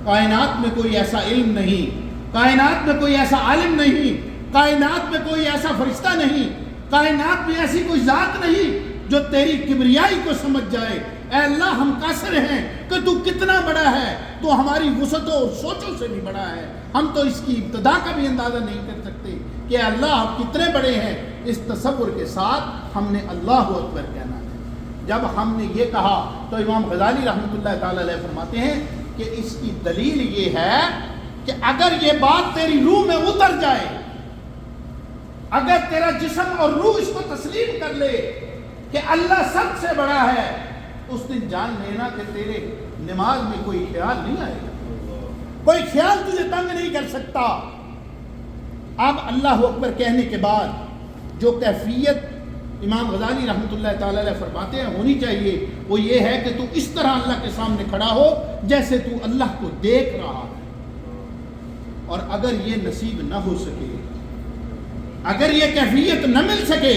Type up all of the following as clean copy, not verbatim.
کائنات میں کوئی ایسا علم نہیں، کائنات میں کوئی ایسا عالم نہیں، کائنات میں کوئی ایسا فرشتہ نہیں، کائنات میں ایسی کوئی ذات نہیں جو تیری کبریائی کو سمجھ جائے۔ اے اللہ ہم قاصر ہیں کہ تو کتنا بڑا ہے، تو ہماری وسعتوں اور سوچوں سے بھی بڑا ہے، ہم تو اس کی ابتدا کا بھی اندازہ نہیں کر سکتے کہ اے اللہ آپ کتنے بڑے ہیں۔ اس تصور کے ساتھ ہم نے اللہ اکبر کہنا ہے۔ جب ہم نے یہ کہا تو امام غزالی رحمۃ اللہ تعالی علیہ فرماتے ہیں کہ اس کی دلیل یہ ہے کہ اگر یہ بات تیری روح میں اتر جائے، اگر تیرا جسم اور روح اس کو تسلیم کر لے کہ اللہ سب سے بڑا ہے، اس دن جان لینا کہ تیرے نماز میں کوئی خیال نہیں آئے گا، کوئی خیال تجھے تنگ نہیں کر سکتا۔ اب اللہ اکبر کہنے کے بعد جو کیفیت امام غزالی رحمۃ اللہ تعالی علیہ فرماتے ہیں ہونی چاہیے، وہ یہ ہے کہ تو اس طرح اللہ کے سامنے کھڑا ہو جیسے تو اللہ کو دیکھ رہا ہے۔ اور اگر یہ نصیب نہ ہو سکے، اگر یہ کیفیت نہ مل سکے،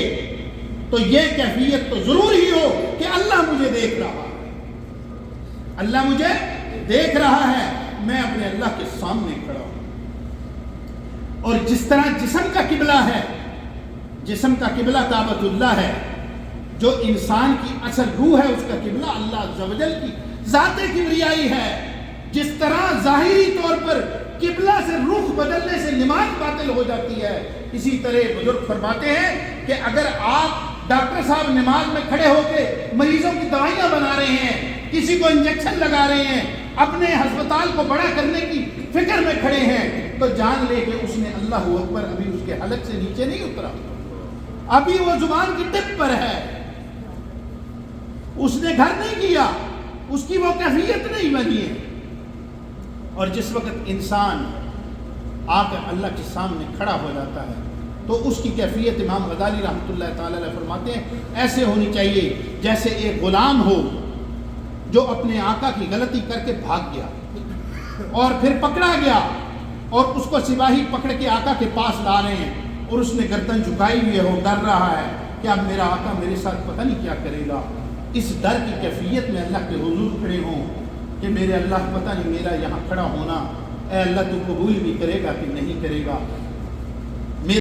تو یہ کیفیت تو ضرور ہی ہو کہ اللہ مجھے دیکھ رہا ہے، اللہ مجھے دیکھ رہا ہے، میں اپنے اللہ کے سامنے کھڑا ہوں۔ اور جس طرح جسم کا قبلہ ہے، جسم کا قبلہ کعبۃ اللہ ہے، جو انسان کی اصل روح ہے اس کا قبلہ اللہ عز و جل کی ذات کبریائی ہے۔ جس طرح ظاہری طور پر قبلہ سے رخ بدلنے سے نماز باطل ہو جاتی ہے، اسی طرح بزرگ فرماتے ہیں کہ اگر آپ ڈاکٹر صاحب نماز میں کھڑے ہو کے مریضوں کی دوائیاں بنا رہے ہیں، کسی کو انجیکشن لگا رہے ہیں، اپنے ہسپتال کو بڑا کرنے کی فکر میں کھڑے ہیں، تو جان لے کہ اس نے اللہ اکبر ابھی اس کے حلق سے نیچے نہیں اترا، ابھی وہ زبان کی ٹپ پر ہے، اس نے گھر نہیں کیا، اس کی وہ کیفیت نہیں بنی ہے۔ اور جس وقت انسان آ کر اللہ کے سامنے کھڑا ہو جاتا ہے تو اس کی کیفیت امام غزالی رحمۃ اللہ تعالی علیہ فرماتے ہیں ایسے ہونی چاہیے جیسے ایک غلام ہو جو اپنے آقا کی غلطی کر کے بھاگ گیا اور پھر پکڑا گیا، اور اس کو سپاہی پکڑ کے آقا کے پاس لا رہے ہیں، اور اس نے گردن جھکائی ہوئی ہے، وہ ڈر رہا ہے کہ اب میرا آقا میرے ساتھ پتہ نہیں کیا کرے گا۔ اس ڈر کی کیفیت میں اللہ کے حضور کھڑے ہوں کہ میرے اللہ پتہ نہیں میرا یہاں کھڑا ہونا، اے اللہ تو قبول بھی کرے گا کہ نہیں کرے گا۔